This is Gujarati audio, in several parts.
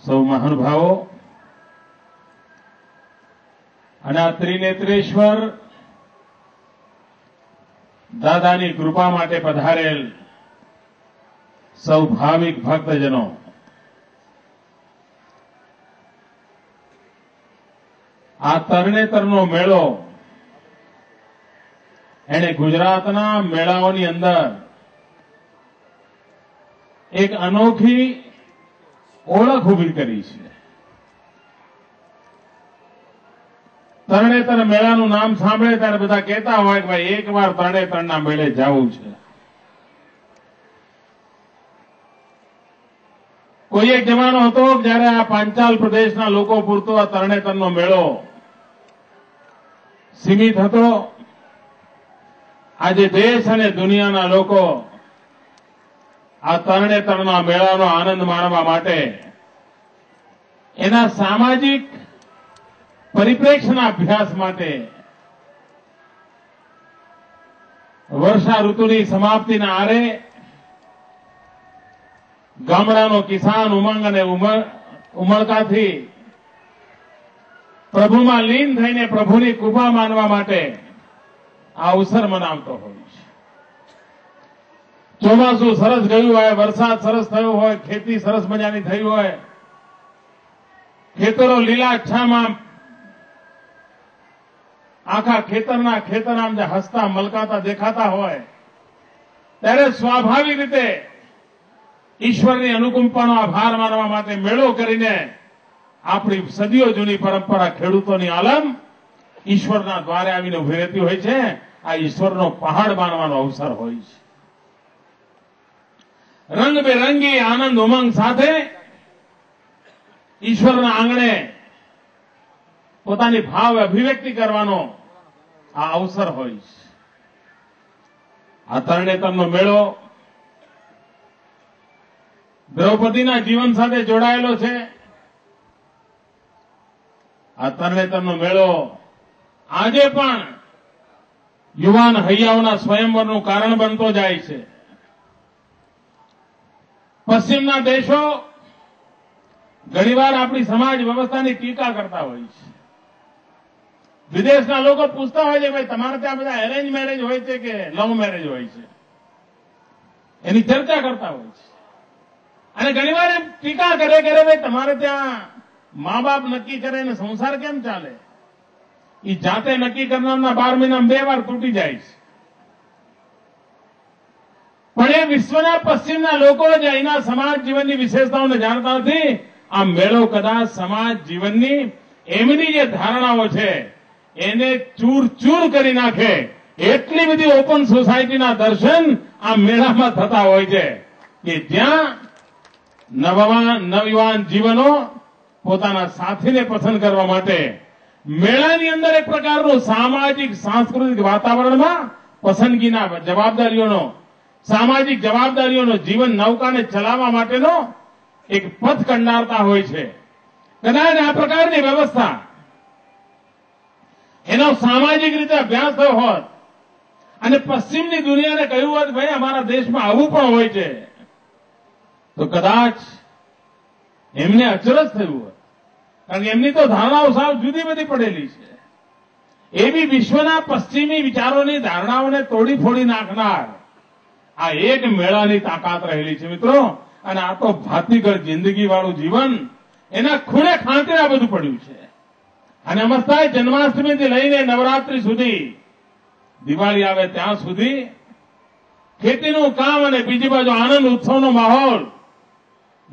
સૌ મહાનુભાવો અને આ ત્રિનેત્રેશ્વર દાદાની કૃપા માટે પધારેલ સૌ ભાવિક ભક્તજનો, આ તરણેતરનો મેળો એણે ગુજરાતના મેળાઓની અંદર એક અનોખી ઓળખ ઉભી કરી છે. તરણેતર મેળાનું નામ સાંભળે ત્યારે બધા કહેતા હોય કે ભાઈ એકવાર તરણેતરના મેળે જવું છે. કોઈ એક જમાનો હતો જયારે આ પાંચાલ પ્રદેશના લોકો પૂરતો આ તરણેતરનો મેળો સીમિત હતો. આજે દેશ અને દુનિયાના લોકો આ તરણેતરના મેળાનો આનંદ માણવા માટે એના સામાજિક પરિપ્રેક્ષ્યના અભ્યાસ માટે વર્ષા ઋતુની સમાપ્તિના આરે ગામડાનો કિસાન ઉમંગ અને ઉમળકાથી પ્રભુમાં લીન થઈને પ્રભુની કૃપા માનવા માટે આ અવસર મનાવતો હોય છે. ચોમાસું સરસ ગયું હોય, વરસાદ સરસ થયો હોય, ખેતી સરસ મજાની થઈ હોય, ખેતરો લીલાછામાં આખા ખેતર આમ જે હસતા મલકાતા દેખાતા હોય, ત્યારે સ્વાભાવિક રીતે ઈશ્વરની અનુકંપાનો આભાર માનવા માટે મેળો કરીને આપણી સદીઓ જૂની પરંપરા ખેડૂતોની આલમ ઈશ્વરના દ્વારે આવીને ઉભી રહેતી હોય છે. આ ઈશ્વરનો પહાડ માનવાનો અવસર હોય છે. રંગબેરંગી આનંદ ઉમંગ સાથે ઈશ્વરના આંગણે પોતાની ભાવ અભિવ્યક્તિ કરવાનો આ અવસર હોય છે. આ તરણેતરનો મેળો દ્રૌપદીના જીવન સાથે જોડાયેલો છે. આ તરણેતરનો મેળો આજે પણ યુવાન હૈયાઓના સ્વયંવરનું કારણ બનતો જાય છે. પશ્ચિમના દેશો ઘણીવાર આપણી સમાજ વ્યવસ્થાની ટીકા કરતા હોય છે. વિદેશના લોકો પૂછતા હોય છે ભાઈ તમારે ત્યાં બધા એરેન્જ મેરેજ હોય છે કે લવ મેરેજ હોય છે, એની ચર્ચા કરતા હોય છે. અને ઘણીવાર એમ ટીકા કરે ભાઈ તમારે ત્યાં મા બાપ નક્કી કરે ને સંસાર કેમ ચાલે? એ જાતે નક્કી કરનારના 12 મહિનામાં 2 વાર તૂટી જાય છે. પણ એ વિશ્વના પશ્ચિમના લોકો જે અહીંના સમાજ જીવનની વિશેષતાઓને જાણતા નથી. આ મેળો કદાચ સમાજ જીવનની એમની જે ધારણાઓ છે એને ચૂર કરી નાખે એટલી બધી ઓપન સોસાયટીના દર્શન આ મેળામાં થતા હોય છે કે જ્યાં નવયુવાન જીવનો પોતાના સાથીને પસંદ કરવા માટે મેળાની અંદર એક પ્રકારનું સામાજિક સાંસ્કૃતિક વાતાવરણમાં પસંદગીના સામાજિક જવાબદારીઓનો જીવન નૌકાને ચલાવવા માટેનો એક પથ કંડારતા હોય છે. કદાચ આ પ્રકારની વ્યવસ્થા એનો સામાજિક રીતે અભ્યાસ થયો હોત અને પશ્ચિમની દુનિયાને કહ્યું હોત ભાઈ અમારા દેશમાં આવું પણ હોય છે, તો કદાચ એમને અચરજ થયું હોત. કારણ કે એમની તો ધારણાઓ સાવ જુદી બધી પડેલી છે. એવી વિશ્વના પશ્ચિમી વિચારોની ધારણાઓને તોડી ફોડી નાખનાર આ એક મેળાની તાકાત રહેલી છે મિત્રો. અને આ તો ભાતીગળ જિંદગી વાળું જીવન એના ખૂણે ખાંચે આ બધું પડ્યું છે. અને અમસ્તાએ જન્માષ્ટમીથી લઈને નવરાત્રી સુધી, દિવાળી આવે ત્યાં સુધી ખેતીનું કામ અને બીજી બાજુ આનંદ ઉત્સવનો માહોલ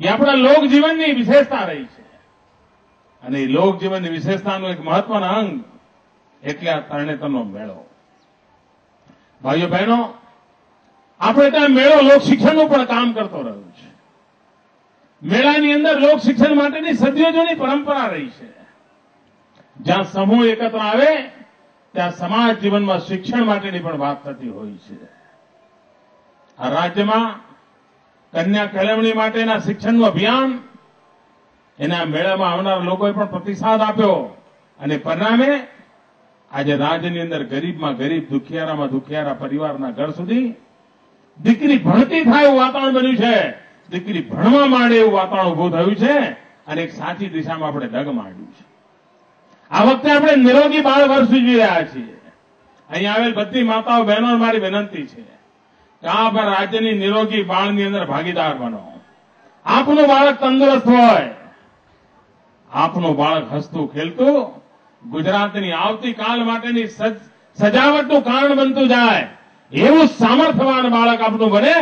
એ આપણા લોકજીવનની વિશેષતા રહી છે. અને એ લોકજીવનની વિશેષતાનું એક મહત્વના અંગ એટલે આ તરણેતરનો મેળો. ભાઈઓ બહેનો, આપણે ત્યાં મેળો લોકશિક્ષણનું પણ કામ કરતો રહ્યો છે. મેળાની અંદર લોકશિક્ષણ માટેની સદીઓ જૂની પરંપરા રહી છે. જ્યાં સમૂહ એકત્ર આવે ત્યાં સમાજ જીવનમાં શિક્ષણ માટેની પણ વાત થતી હોય છે. આ રાજ્યમાં કન્યા કેળવણી માટેના શિક્ષણનું અભિયાન એના મેળામાં આવનાર લોકોએ પણ પ્રતિસાદ આપ્યો અને પરિણામે આજે રાજ્યની અંદર ગરીબમાં ગરીબ, દુખિયારામાં દુખિયારા પરિવારના ઘર સુધી દીકરી ભણતી થાય એવું વાતાવરણ બન્યું છે. દીકરી ભણવા માંડે એવું વાતાવરણ ઉભું થયું છે. અને એક સાચી દિશામાં આપણે ડગ માંડ્યું છે. આ વખતે આપણે નિરોગી બાળ વર્ષ ઉજવી રહ્યા છીએ. અહીં આવેલ બધી માતાઓ બહેનો મારી વિનંતી છે કે આપ રાજ્યની નિરોગી બાળની અંદર ભાગીદાર બનો. આપનું બાળક તંદુરસ્ત હોય, આપનું બાળક હસતું ખેલતું ગુજરાતની આવતીકાલ માટેની સજાવટનું કારણ બનતું જાય એવું સામર્થ્યવાન બાળક આપનું બને,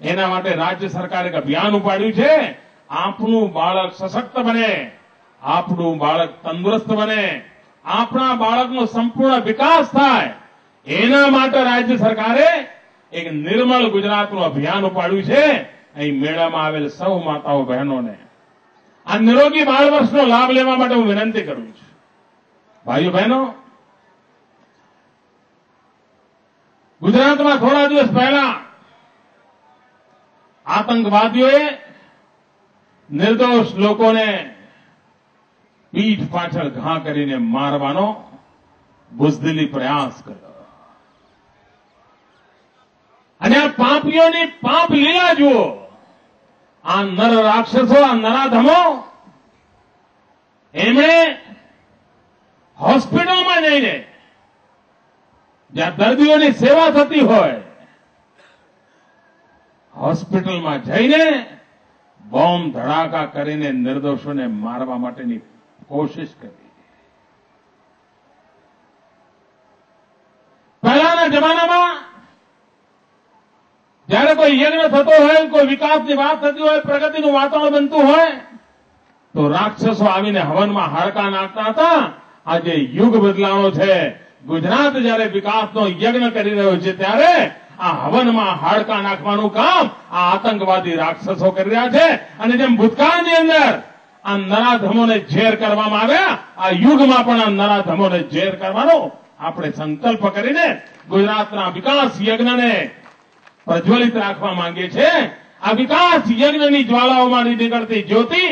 એના માટે રાજ્ય સરકારે એક અભિયાન ઉપાડ્યું છે. આપનું બાળક સશક્ત બને, આપણું બાળક તંદુરસ્ત બને, આપણા બાળકનો સંપૂર્ણ વિકાસ થાય, એના માટે રાજ્ય સરકારે એક નિર્મળ ગુજરાતનું અભિયાન ઉપાડ્યું છે. અહીં મેળામાં આવેલ સૌ માતાઓ બહેનોને આ નિરોગી બાળ વર્ષનો લાભ લેવા માટે હું વિનંતી કરું છું. ભાઈઓ બહેનો, ગુજરાતમાં થોડા દિવસ પહેલા આતંકવાદીઓએ નિર્દોષ લોકોને પીઠ પાછળ ઘા કરીને મારવાનો બુઝદિલી પ્રયાસ કર્યો. અને આ પાપીઓની પાપ લીલા જુઓ. આ નર રાક્ષસો, આ નરાધમો, એમણે હોસ્પિટલમાં જઈને જ્યાં દર્દીઓની સેવા થતી હોય, હોસ્પિટલમાં જઈને બોમ્બ ધડાકા કરીને નિર્દોષોને મારવા માટેની કોશિશ કરી. પહેલાના જમાનામાં જયારે કોઈ યજ્ઞ થતો હોય, કોઈ વિકાસની વાત થતી હોય, પ્રગતિનું વાતાવરણ બનતું હોય, તો રાક્ષસો આવીને હવનમાં હાડકા નાખતા હતા. આજે યુગ બદલાવો છે. ગુજરાત જયારે વિકાસનો યજ્ઞ કરી રહ્યો છે ત્યારે આ હવનમાં હાડકા નાખવાનું કામ આ આતંકવાદી રાક્ષસો કરી રહ્યા છે. અને જેમ ભૂતકાળની અંદર આ નરાધમોને ઝેર કરવામાં આવ્યા, આ યુગમાં પણ આ નરાધમોને ઝેર કરવાનો આપણે સંકલ્પ કરીને ગુજરાતના વિકાસ યજ્ઞને પ્રજ્વલિત રાખવા માંગીએ છીએ. આ વિકાસ યજ્ઞની જ્વાલાઓમાંથી નીકળતી જ્યોતિ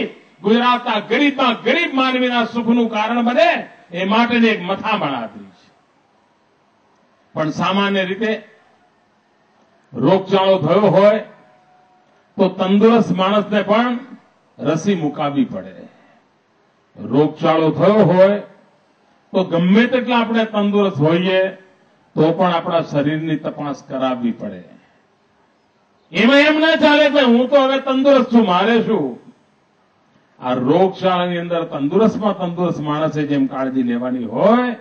ગુજરાતના ગરીબમાં ગરીબ માનવીના સુખનું કારણ બને એ માટેની એક મથામણ આપી છે. પણ સામાન્ય રીતે રોગચાળો થયો હોય તો તંદુરસ્ત માણસને પણ રસી મુકાવવી પડે. રોગચાળો થયો હોય તો ગમે તેટલા આપણે તંદુરસ્ત હોઈએ તો પણ આપણા શરીરની તપાસ કરાવવી પડે. એમાં એમ ના ચાલે કે હું તો હવે તંદુરસ્ત છું, મારે શું. આ રોગચાળાની અંદર તંદુરસ્તમાં તંદુરસ્ત માણસે જેમ કાળજી લેવાની હોય,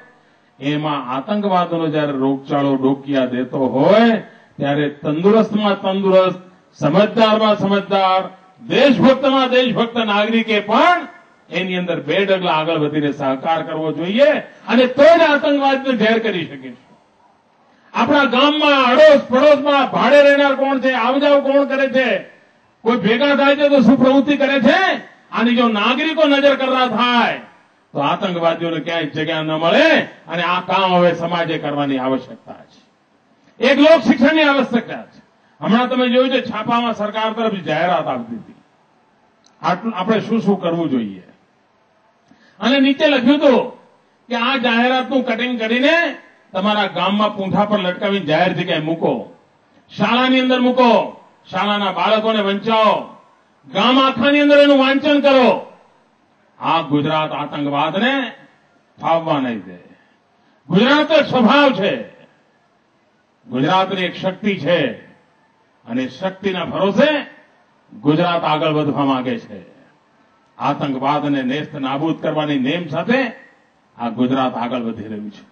એમાં આતંકવાદનો જયારે રોગચાળો ડોકિયા દેતો હોય ત્યારે તંદુરસ્તમાં તંદુરસ્ત, સમજદારમાં સમજદાર, દેશભક્તમાં દેશભક્ત નાગરિકે પણ એની અંદર 2 ડગલા આગળ વધીને સહકાર કરવો જોઈએ. અને તો જ આતંકવાદને ઝેર કરી શકીશું. આપણા ગામમાં, અડોશ પડોશમાં ભાડે રહેનાર કોણ છે, આવજાવ કોણ કરે છે, કોઈ ભેગા થાય છે તો શું પ્રવૃત્તિ કરે છે, આની જો નાગરિકો નજર કરવા થાય તો આતંકવાદીઓને ક્યાંય જગ્યા ન મળે. અને આ કામ હવે સમાજે કરવાની આવશ્યકતા છે. એક લોક શિક્ષણની આવશ્યકતા છે. હમણાં તમે જોયું છે છાપામાં સરકાર તરફથી જાહેરાત આવતી હતી આપણે શું શું કરવું જોઈએ. અને નીચે લખ્યું હતું કે આ જાહેરાતનું કટિંગ કરીને તમારા ગામમાં પૂંઠા પર લટકાવીને જાહેર જગ્યાએ મૂકો, શાળાની અંદર મૂકો, શાળાના બાળકોને વંચાવો, ગામ આખાની અંદર એનું વાંચન કરો. આ ગુજરાત આતંકવાદને ફાવવા નહીં દે. ગુજરાતનો સ્વભાવ છે, ગુજરાતની એક શક્તિ છે, અને શક્તિના ભરોસે ગુજરાત આગળ વધવા માંગે છે. આતંકવાદને નેસ્ત નાબૂદ કરવાની નેમ સાથે આ ગુજરાત આગળ વધી રહ્યું છે.